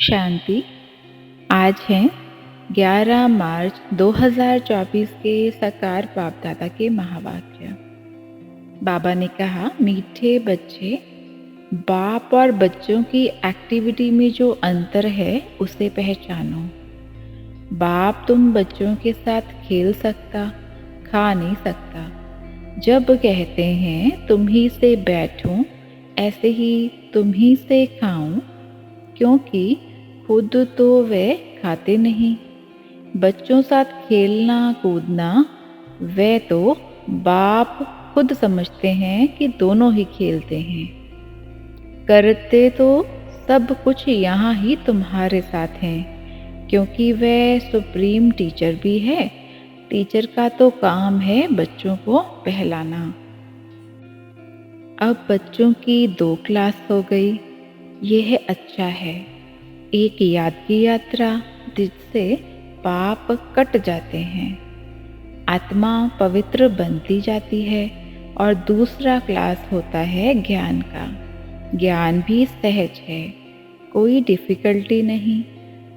शांति। आज है 11 मार्च 2024 के साकार बाप दादा के महावाक्य। बाबा ने कहा, मीठे बच्चे, बाप और बच्चों की एक्टिविटी में जो अंतर है उसे पहचानो। बाप तुम बच्चों के साथ खेल सकता, खा नहीं सकता। जब कहते हैं तुम ही से बैठूं, ऐसे ही तुम ही से खाऊं, क्योंकि खुद तो वे खाते नहीं। बच्चों साथ खेलना कूदना वे तो बाप खुद समझते हैं कि दोनों ही खेलते हैं। करते तो सब कुछ यहाँ ही तुम्हारे साथ हैं, क्योंकि वे सुप्रीम टीचर भी है। टीचर का तो काम है बच्चों को पहलाना। अब बच्चों की 2 क्लास हो गई, यह अच्छा है। एक याद की यात्रा जिससे पाप कट जाते हैं, आत्मा पवित्र बनती जाती है, और दूसरा क्लास होता है ज्ञान का। ज्ञान भी सहज है, कोई डिफ़िकल्टी नहीं।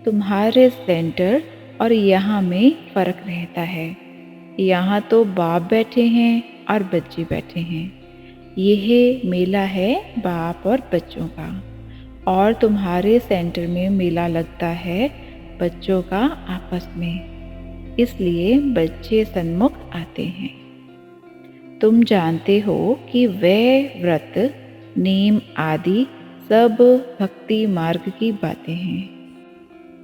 तुम्हारे सेंटर और यहाँ में फ़र्क रहता है। यहाँ तो बाप बैठे हैं और बच्चे बैठे हैं। यह मेला है बाप और बच्चों का, और तुम्हारे सेंटर में मेला लगता है बच्चों का आपस में। इसलिए बच्चे सन्मुख आते हैं। तुम जानते हो कि वे व्रत, नेम आदि सब भक्ति मार्ग की बातें हैं।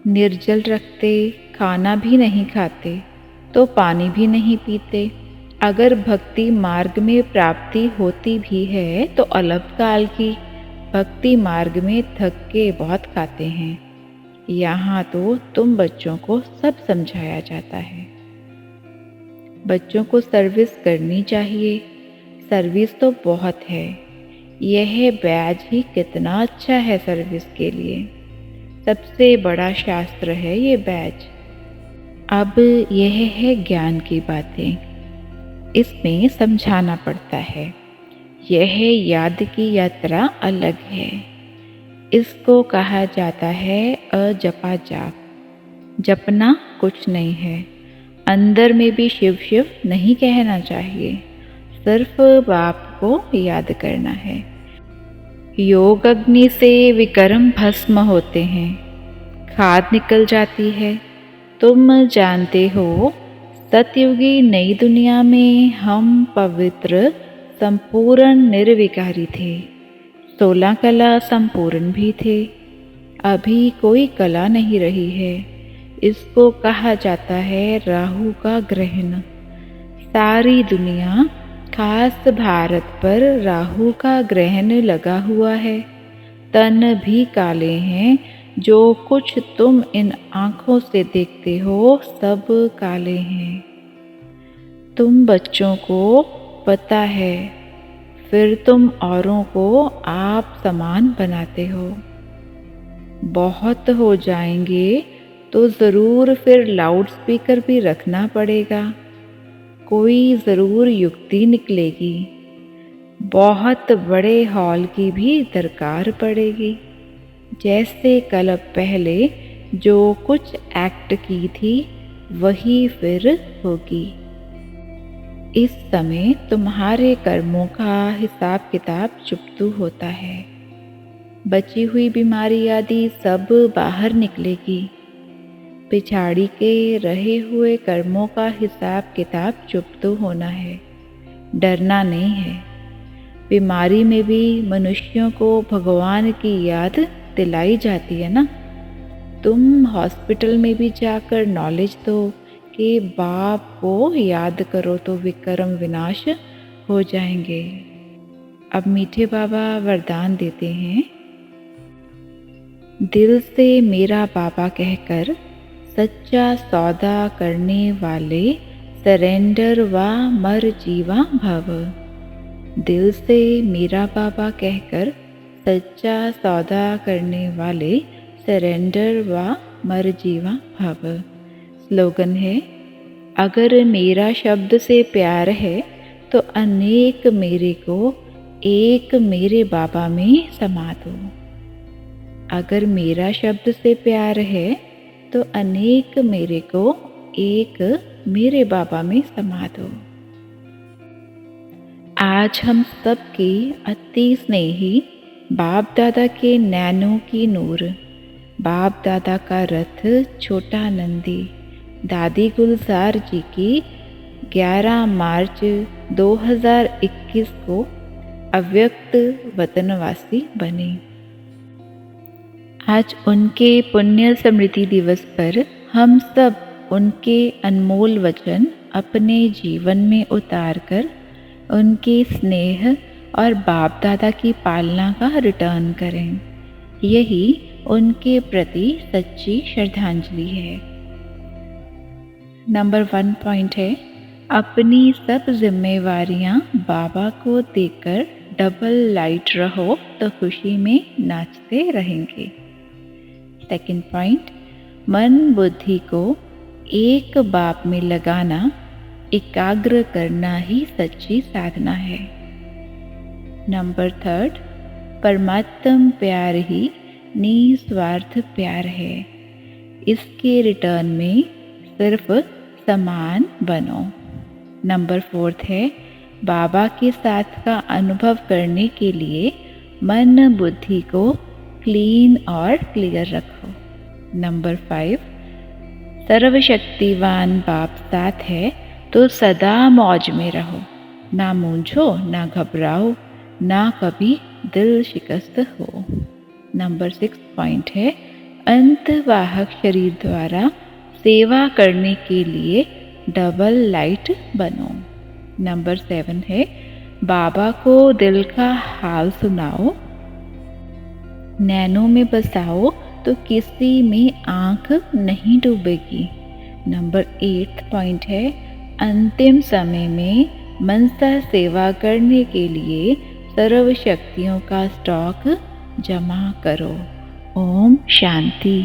निर्जल रखते, खाना भी नहीं खाते, तो पानी भी नहीं पीते। अगर भक्ति मार्ग में प्राप्ति होती भी है तो अल्पकाल की। भक्ति मार्ग में थक के बहुत खाते हैं। यहाँ तो तुम बच्चों को सब समझाया जाता है। बच्चों को सर्विस करनी चाहिए। सर्विस तो बहुत है। यह बैज ही कितना अच्छा है सर्विस के लिए। सबसे बड़ा शास्त्र है ये बैज। अब यह है ज्ञान की बातें। इसमें समझाना पड़ता है। यह याद की यात्रा अलग है। इसको कहा जाता है अजपा जाप। जपना कुछ नहीं है। अंदर में भी शिव शिव नहीं कहना चाहिए। सिर्फ बाप को याद करना है। योग अग्नि से विकर्म भस्म होते हैं, खाद निकल जाती है। तुम जानते हो, सतयुगी नई दुनिया में हम पवित्र संपूर्ण निर्विकारी थे। 16 कला संपूर्ण भी थे। अभी कोई कला नहीं रही है। इसको कहा जाता है राहु का ग्रहण। सारी दुनिया, खास भारत पर राहु का ग्रहण लगा हुआ है। तन भी काले हैं। जो कुछ तुम इन आँखों से देखते हो सब काले हैं। तुम बच्चों को पता है, फिर तुम औरों को आप समान बनाते हो। बहुत हो जाएंगे तो ज़रूर फिर लाउड स्पीकर भी रखना पड़ेगा। कोई ज़रूर युक्ति निकलेगी। बहुत बड़े हॉल की भी दरकार पड़ेगी। जैसे कल पहले जो कुछ एक्ट की थी वही फिर होगी। इस समय तुम्हारे कर्मों का हिसाब किताब चुप्तू होता है। बची हुई बीमारी आदि सब बाहर निकलेगी। पिछाड़ी के रहे हुए कर्मों का हिसाब किताब चुप्तू होना है। डरना नहीं है। बीमारी में भी मनुष्यों को भगवान की याद दिलाई जाती है ना। तुम हॉस्पिटल में भी जाकर नॉलेज दो कि बाप को याद करो तो विकर्म विनाश हो जाएंगे। अब मीठे बाबा वरदान देते हैं। दिल से मेरा बाबा कहकर सच्चा सौदा करने वाले सरेंडर व मर जीवा भव। दिल से मेरा बाबा कहकर सच्चा सौदा करने वाले सरेंडर व मर जीवा भव। स्लोगन है, अगर मेरा शब्द से प्यार है तो अनेक मेरे को एक मेरे बाबा में समा दो। अगर मेरा शब्द से प्यार है तो अनेक मेरे को एक मेरे बाबा में समा दो। आज हम सबके अति स्नेही बाप दादा के नैनों की नूर, बाप दादा का रथ छोटा नंदी, दादी गुलजार जी की 11 मार्च 2021 को अव्यक्त वतनवासी बने। आज उनके पुण्य स्मृति दिवस पर हम सब उनके अनमोल वचन अपने जीवन में उतारकर उनके स्नेह और बाप दादा की पालना का रिटर्न करें। यही उनके प्रति सच्ची श्रद्धांजलि है। नंबर 1 पॉइंट है, अपनी सब जिम्मेवारियां बाबा को देकर डबल लाइट रहो तो खुशी में नाचते रहेंगे। सेकंड पॉइंट, मन बुद्धि को एक बाप में लगाना, एकाग्र करना ही सच्ची साधना है। नंबर 3, परमात्म प्यार ही निस्वार्थ प्यार है। इसके रिटर्न में सिर्फ समान बनो। नंबर 4 है, बाबा के साथ का अनुभव करने के लिए मन बुद्धि को क्लीन और क्लियर रखो। नंबर 5, सर्वशक्तिवान बाप साथ है तो सदा मौज में रहो, ना मूंझो ना घबराओ, ना कभी दिल शिकस्त हो। नंबर 6 पॉइंट है, अंतवाहक शरीर द्वारा सेवा करने के लिए डबल लाइट बनो। नंबर 7 है, बाबा को दिल का हाल सुनाओ, नैनों में बसाओ तो किसी में आंख नहीं डूबेगी। नंबर 8 पॉइंट है, अंतिम समय में मनसा सेवा करने के लिए सर्व शक्तियों का स्टॉक जमा करो। ओम शांति।